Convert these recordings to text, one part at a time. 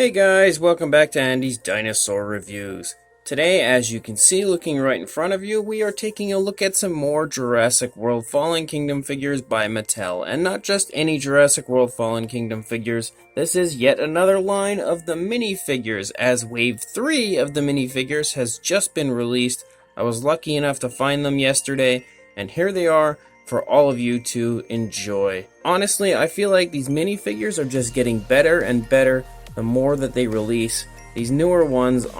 Hey guys, welcome back to Andy's Dinosaur Reviews. Today, as you can see looking right in front of you, we are taking a look at some more Jurassic World Fallen Kingdom figures by Mattel. And not just any Jurassic World Fallen Kingdom figures, this is yet another line of the minifigures, as Wave 3 of the minifigures has just been released. I was lucky enough to find them yesterday, and here they are for all of you to enjoy. Honestly, I feel like these minifigures are just getting better and better the more that they release. These newer ones,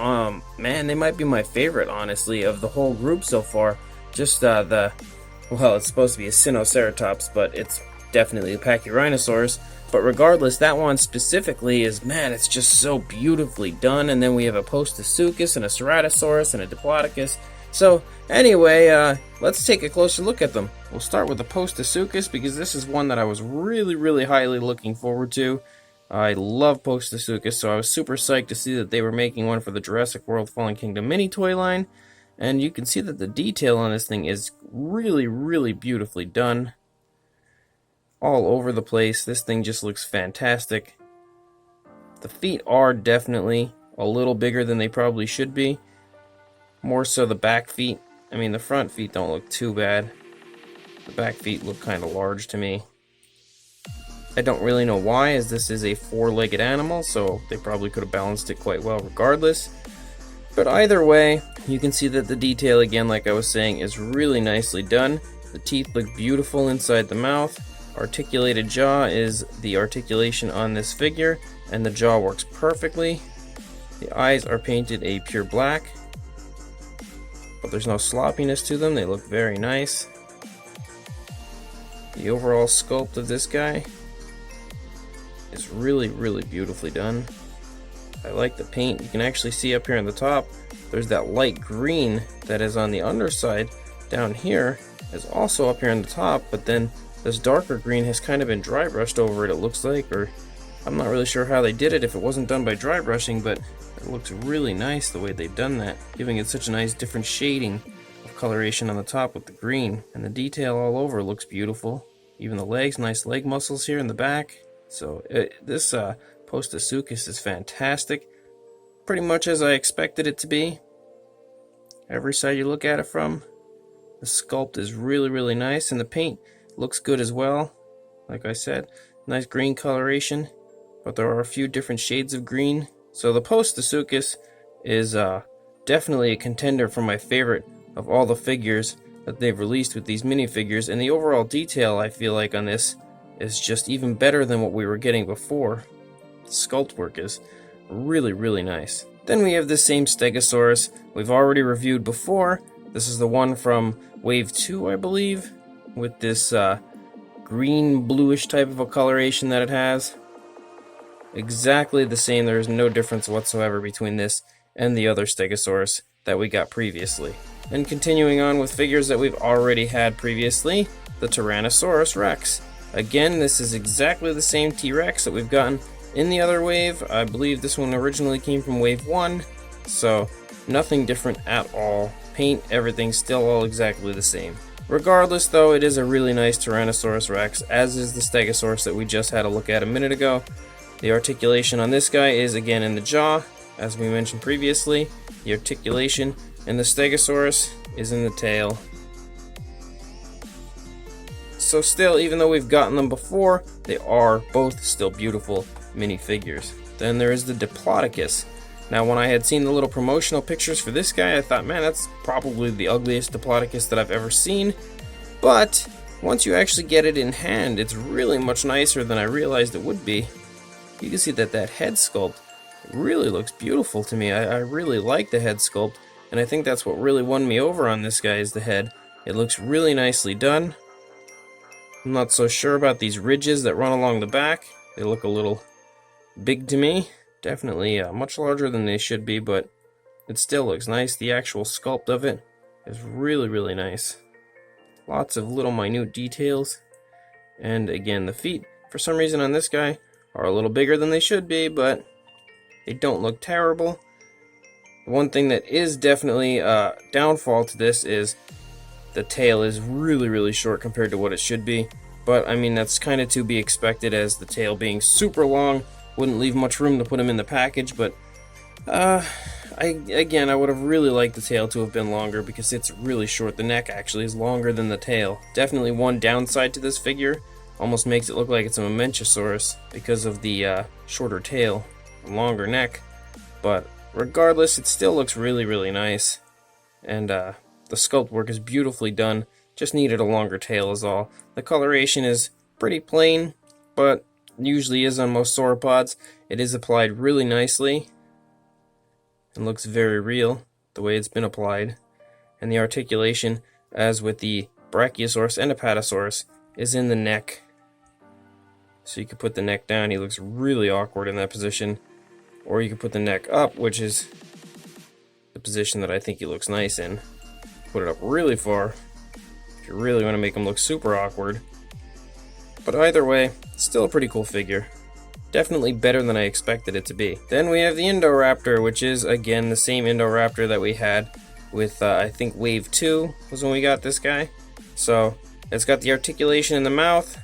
man, they might be my favorite, honestly, of the whole group so far. Just well, it's supposed to be a Spinosaurus, but it's definitely a Pachyrhinosaurus. But regardless, that one specifically is, man, it's just so beautifully done. And then we have a Postosuchus and a Ceratosaurus and a Diplodocus. So anyway, let's take a closer look at them. We'll start with the Postosuchus because this is one that I was really highly looking forward to. I love Postosuchus, so I was super psyched to see that they were making one for the Jurassic World Fallen Kingdom mini toy line. And you can see that the detail on this thing is really beautifully done. All over the place. This thing just looks fantastic. The feet are definitely a little bigger than they probably should be. More so the back feet. I mean, the front feet don't look too bad. The back feet look kind of large to me. I don't really know why, as this is a four-legged animal, so they probably could have balanced it quite well regardless. But either way, you can see that the detail, again, like I was saying, is really nicely done. The teeth look beautiful inside the mouth. Articulated jaw is the articulation on this figure, and the jaw works perfectly. The eyes are painted a pure black, but there's no sloppiness to them. They look very nice. The overall sculpt of this guy is really beautifully done. I like the paint. You can actually see up here on the top, there's that light green that is on the underside. Down here is also up here on the top, but then this darker green has kind of been dry brushed over it, it looks like, or I'm not really sure how they did it if it wasn't done by dry brushing, but it looks really nice the way they've done that, giving it such a nice different shading of coloration on the top with the green. And the detail all over looks beautiful. Even the legs, nice leg muscles here in the back. So this Postosuchus is fantastic, pretty much as I expected it to be. Every side you look at it from, the sculpt is really nice, and the paint looks good as well. Like I said, nice green coloration, but there are a few different shades of green. So the Postosuchus is definitely a contender for my favorite of all the figures that they've released with these minifigures, and the overall detail I feel like on this is just even better than what we were getting before. The sculpt work is really nice. Then we have the same Stegosaurus we've already reviewed before. This is the one from Wave 2, I believe, with this green bluish type of a coloration that it has. Exactly the same. There is no difference whatsoever between this and the other Stegosaurus that we got previously. And continuing on with figures that we've already had previously, the Tyrannosaurus Rex. Again, this is exactly the same T-Rex that we've gotten in the other wave. I believe this one originally came from Wave 1, so nothing different at all. Paint, everything still all exactly the same. Regardless, though, it is a really nice Tyrannosaurus Rex, as is the Stegosaurus that we just had a look at a minute ago. The articulation on this guy is again in the jaw, as we mentioned previously. The articulation in the Stegosaurus is in the tail. So still, even though we've gotten them before, they are both still beautiful minifigures. Then there is the Diplodocus. Now, when I had seen the little promotional pictures for this guy, I thought, man, that's probably the ugliest Diplodocus that I've ever seen. But once you actually get it in hand, it's really much nicer than I realized it would be. You can see that head sculpt really looks beautiful to me. I really like the head sculpt, and I think that's what really won me over on this guy is the head. It looks really nicely done. I'm not so sure about these ridges that run along the back. They look a little big to me. Definitely much larger than they should be, but it still looks nice. The actual sculpt of it is really nice. Lots of little minute details. And again, the feet, for some reason on this guy, are a little bigger than they should be, but they don't look terrible. One thing that is definitely a downfall to this is the tail is really short compared to what it should be. But I mean, that's kind of to be expected, as the tail being super long wouldn't leave much room to put him in the package, but I would have really liked the tail to have been longer because it's really short. The neck actually is longer than the tail. Definitely one downside to this figure. Almost makes it look like it's a Mamenchisaurus because of the shorter tail and longer neck. But regardless, it still looks really, really nice. And the sculpt work is beautifully done. Just needed a longer tail is all. The coloration is pretty plain, but usually is on most sauropods. It is applied really nicely and looks very real the way it's been applied. And the articulation, as with the Brachiosaurus and Apatosaurus, is in the neck. So you could put the neck down. He looks really awkward in that position. Or you could put the neck up, which is the position that I think he looks nice in. Put it up really far if you really want to make him look super awkward. But either way, still a pretty cool figure. Definitely better than I expected it to be. Then we have the Indoraptor, which is again the same Indoraptor that we had with I think Wave 2 was when we got this guy. So it's got the articulation in the mouth,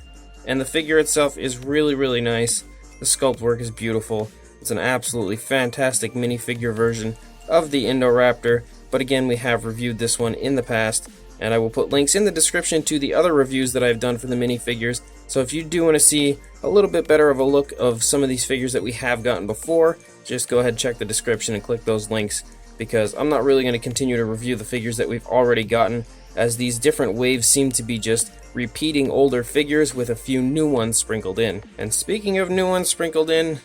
and the figure itself is really, really nice. The sculpt work is beautiful. It's an absolutely fantastic minifigure version of the Indoraptor, but again, we have reviewed this one in the past, and I will put links in the description to the other reviews that I've done for the minifigures. So if you do want to see a little bit better of a look of some of these figures that we have gotten before, just go ahead and check the description and click those links, because I'm not really going to continue to review the figures that we've already gotten, as these different waves seem to be just repeating older figures with a few new ones sprinkled in. And speaking of new ones sprinkled in,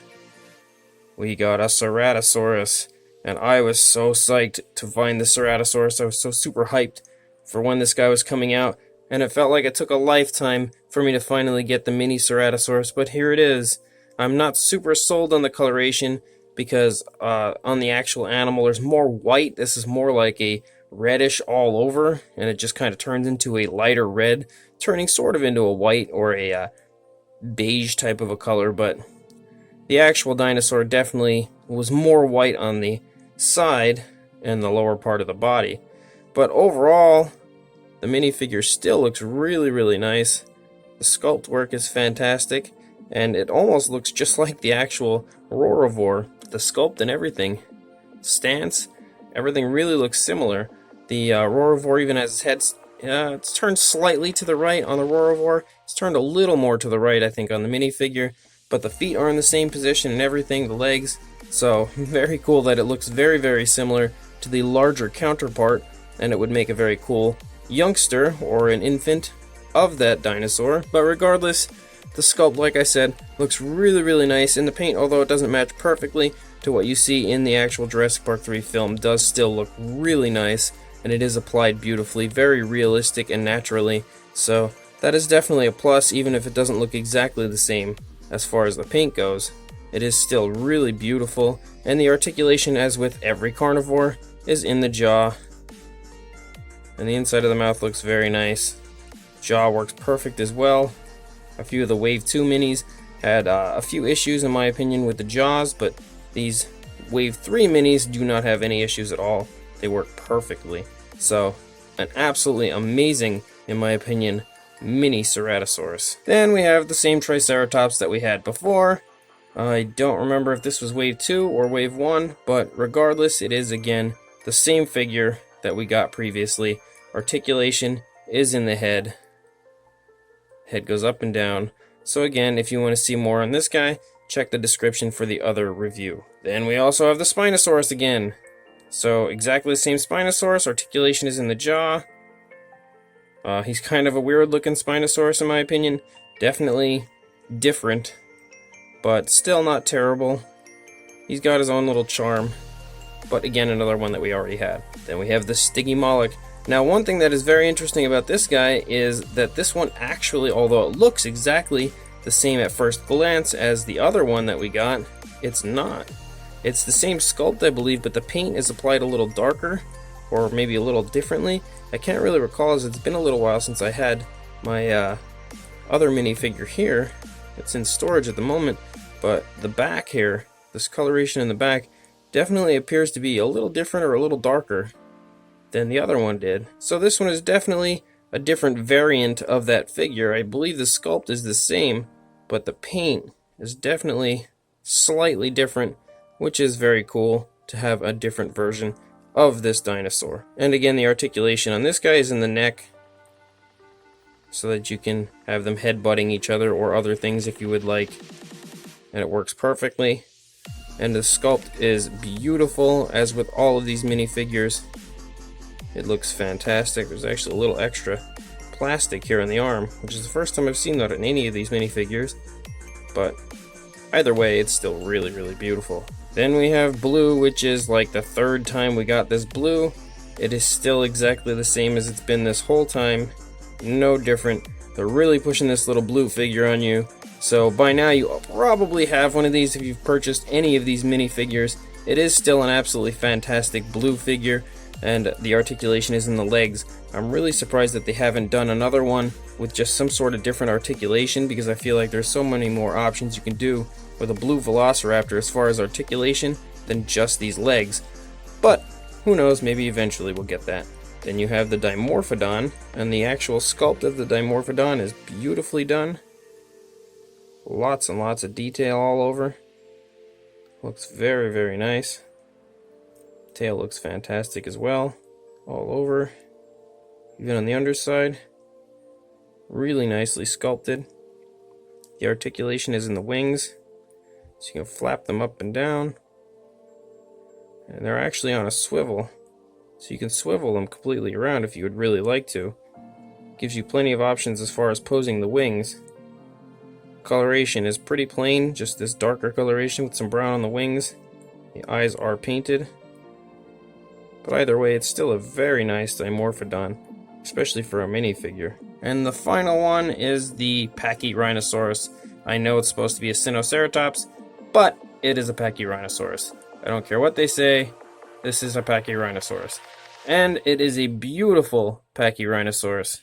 we got a Ceratosaurus, and I was so psyched to find the Ceratosaurus. I was so super hyped for when this guy was coming out, and it felt like it took a lifetime for me to finally get the mini Ceratosaurus, but here it is. I'm not super sold on the coloration because on the actual animal there's more white. This is more like a reddish all over, and it just kind of turns into a lighter red, turning sort of into a white or a beige type of a color, but the actual dinosaur definitely was more white on the side and the lower part of the body. But overall, the minifigure still looks really, really nice. The sculpt work is fantastic, and it almost looks just like the actual Rorovore. The sculpt and everything, stance, everything really looks similar. The Rorovore even has its head, it's turned slightly to the right on the Rorovore. It's turned a little more to the right, I think, on the minifigure. But the feet are in the same position and everything, the legs. So, very cool that it looks very, very similar to the larger counterpart, and it would make a very cool youngster, or an infant, of that dinosaur. But regardless, the sculpt, like I said, looks really, really nice. In the paint, although it doesn't match perfectly to what you see in the actual Jurassic Park 3 film, does still look really nice, and it is applied beautifully, very realistic and naturally. So, that is definitely a plus, even if it doesn't look exactly the same. As far as the paint goes, it is still really beautiful, and the articulation, as with every carnivore, is in the jaw. And the inside of the mouth looks very nice. Jaw works perfect as well. A few of the Wave 2 minis had a few issues, in my opinion, with the jaws, but these Wave 3 minis do not have any issues at all. They work perfectly. So, an absolutely amazing, in my opinion, mini Ceratosaurus. Then we have the same Triceratops that we had before. I don't remember if this was Wave 2 or Wave 1, but regardless, it is again the same figure that we got previously. Articulation is in the head. Head goes up and down. So again, if you want to see more on this guy, check the description for the other review. Then we also have the Spinosaurus again. So exactly the same Spinosaurus, articulation is in the jaw. He's kind of a weird looking Spinosaurus in my opinion. Definitely different, but still not terrible. He's got his own little charm. But again, another one that we already had. Then we have the Stygimoloch. Now, one thing that is very interesting about this guy is that this one actually, although it looks exactly the same at first glance as the other one that we got, it's not. It's the same sculpt, I believe, but the paint is applied a little darker, or maybe a little differently. I can't really recall, as it's been a little while since I had my other minifigure here. It's in storage at the moment, but the back here, this coloration in the back, definitely appears to be a little different or a little darker than the other one did. So this one is definitely a different variant of that figure. I believe the sculpt is the same, but the paint is definitely slightly different, which is very cool to have a different version of this dinosaur. And again, the articulation on this guy is in the neck, so that you can have them headbutting each other or other things if you would like. And it works perfectly. And the sculpt is beautiful, as with all of these minifigures. It looks fantastic. There's actually a little extra plastic here on the arm, which is the first time I've seen that in any of these minifigures. But either way, it's still really, really beautiful. Then we have blue, which is like the third time we got this blue. It is still exactly the same as it's been this whole time. No different. They're really pushing this little blue figure on you. So by now you probably have one of these if you've purchased any of these minifigures. It is still an absolutely fantastic blue figure, and the articulation is in the legs. I'm really surprised that they haven't done another one with just some sort of different articulation, because I feel like there's so many more options you can do with a blue velociraptor as far as articulation than just these legs. But who knows, maybe eventually we'll get that. Then you have the Dimorphodon, and the actual sculpt of the Dimorphodon is beautifully done. Lots and lots of detail all over. Looks very, very nice. Tail looks fantastic as well, all over. Even on the underside. Really nicely sculpted. The articulation is in the wings, so you can flap them up and down. And they're actually on a swivel, so you can swivel them completely around if you would really like to. Gives you plenty of options as far as posing the wings. Coloration is pretty plain, just this darker coloration with some brown on the wings. The eyes are painted. But either way, it's still a very nice Dimorphodon, especially for a minifigure. And the final one is the Pachyrhinosaurus. I know it's supposed to be a Spinoceratops, but it is a Pachyrhinosaurus. I don't care what they say, this is a Pachyrhinosaurus. And it is a beautiful Pachyrhinosaurus.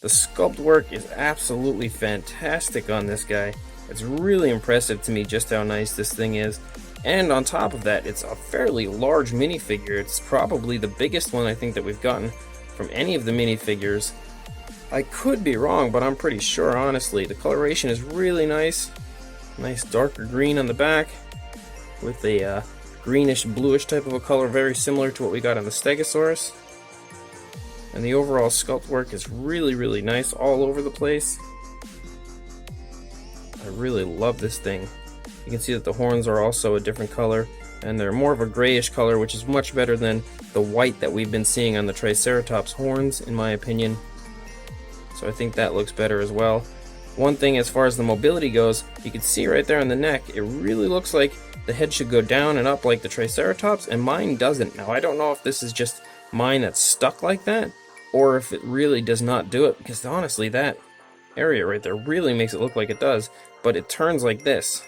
The sculpt work is absolutely fantastic on this guy. It's really impressive to me just how nice this thing is. And on top of that, it's a fairly large minifigure. It's probably the biggest one I think that we've gotten from any of the minifigures. I could be wrong, but I'm pretty sure, honestly. The coloration is really nice. Nice darker green on the back with a greenish bluish type of a color, very similar to what we got on the Stegosaurus. And the overall sculpt work is really, really nice all over the place. I really love this thing. You can see that the horns are also a different color, and they're more of a grayish color, which is much better than the white that we've been seeing on the Triceratops horns, in my opinion. So I think that looks better as well. One thing as far as the mobility goes, you can see right there on the neck, it really looks like the head should go down and up like the Triceratops, and mine doesn't. Now I don't know if this is just mine that's stuck like that, or if it really does not do it, because honestly that area right there really makes it look like it does, but it turns like this.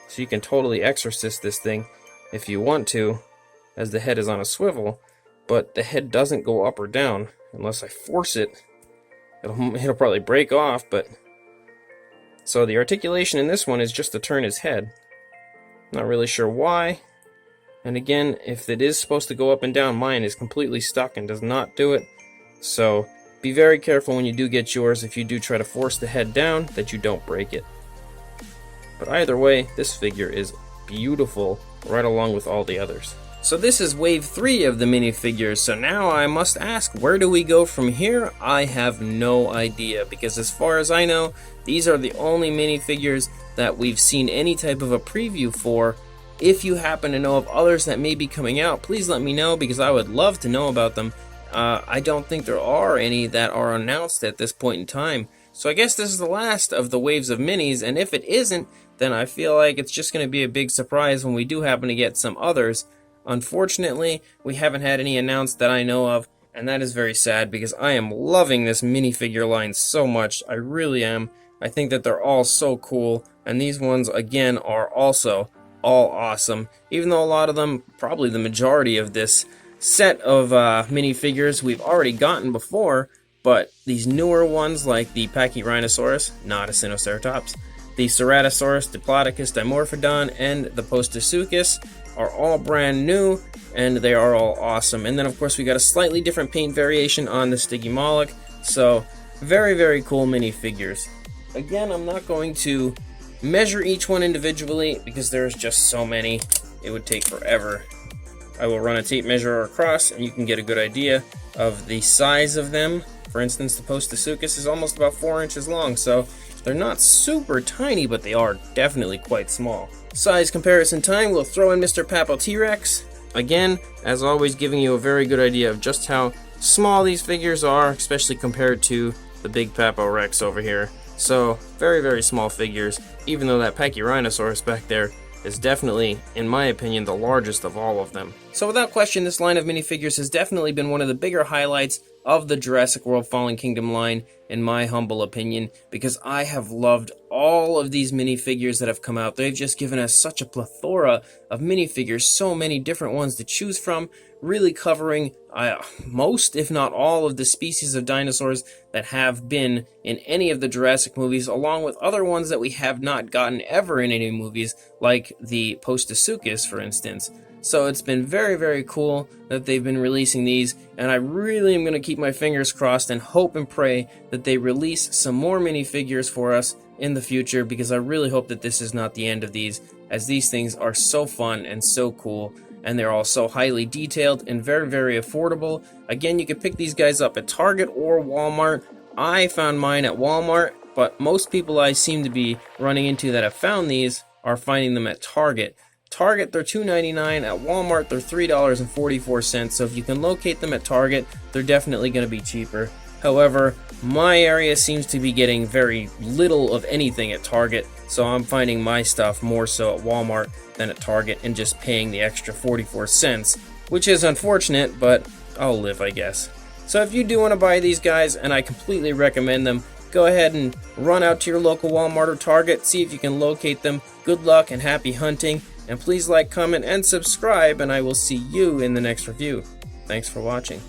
So you can totally exorcist this thing if you want to, as the head is on a swivel, but the head doesn't go up or down unless I force it. It'll probably break off, but... So the articulation in this one is just to turn his head. Not really sure why. And again, if it is supposed to go up and down, mine is completely stuck and does not do it. So be very careful when you do get yours, if you do try to force the head down, that you don't break it. But either way, this figure is beautiful, right along with all the others. So this is wave 3 of the minifigures, so now I must ask, where do we go from here? I have no idea, because as far as I know, these are the only minifigures that we've seen any type of a preview for. If you happen to know of others that may be coming out, please let me know, because I would love to know about them. I don't think there are any that are announced at this point in time. So I guess this is the last of the waves of minis, and if it isn't, then I feel like it's just going to be a big surprise when we do happen to get some others. Unfortunately, we haven't had any announced that I know of, and that is very sad, because I am loving this minifigure line so much. I really am. I think that they're all so cool, and these ones, again, are also all awesome. Even though a lot of them, probably the majority of this set of minifigures we've already gotten before, but these newer ones like the Pachyrhinosaurus, not a Spinoceratops, the Ceratosaurus, Diplodocus, Dimorphodon, and the Postosuchus are all brand new, and they are all awesome. And then of course we got a slightly different paint variation on the Stygimoloch, so very, very cool minifigures. Again, I'm not going to measure each one individually because there's just so many. It would take forever. I will run a tape measure across and you can get a good idea of the size of them. For instance, the Postosuchus is almost about 4 inches long, so they're not super tiny, but they are definitely quite small. Size comparison time, we'll throw in Mr. Papo T-Rex. Again, as always, giving you a very good idea of just how small these figures are, especially compared to the big Papo Rex over here. So, very, very small figures, even though that Pachyrhinosaurus back there is definitely, in my opinion, the largest of all of them. So without question, this line of minifigures has definitely been one of the bigger highlights of the Jurassic World Fallen Kingdom line, in my humble opinion, because I have loved all of these minifigures that have come out. They've just given us such a plethora of minifigures, so many different ones to choose from, really covering most, if not all, of the species of dinosaurs that have been in any of the Jurassic movies, along with other ones that we have not gotten ever in any movies, like the Postosuchus, for instance. So it's been very, very cool that they've been releasing these, and I really am going to keep my fingers crossed and hope and pray that they release some more minifigures for us in the future, because I really hope that this is not the end of these, as these things are so fun and so cool, and they're all so highly detailed and very, very affordable. Again, you can pick these guys up at Target or Walmart. I found mine at Walmart, but most people I seem to be running into that have found these are finding them at Target. Target, they're $2.99. At Walmart, they're $3.44. So if you can locate them at Target, they're definitely going to be cheaper. However, my area seems to be getting very little of anything at Target, so I'm finding my stuff more so at Walmart than at Target and just paying the extra 44 cents, which is unfortunate, but I'll live, I guess. So if you do want to buy these guys, and I completely recommend them, go ahead and run out to your local Walmart or Target, see if you can locate them. Good luck and happy hunting. And please like, comment, and subscribe, and I will see you in the next review. Thanks for watching.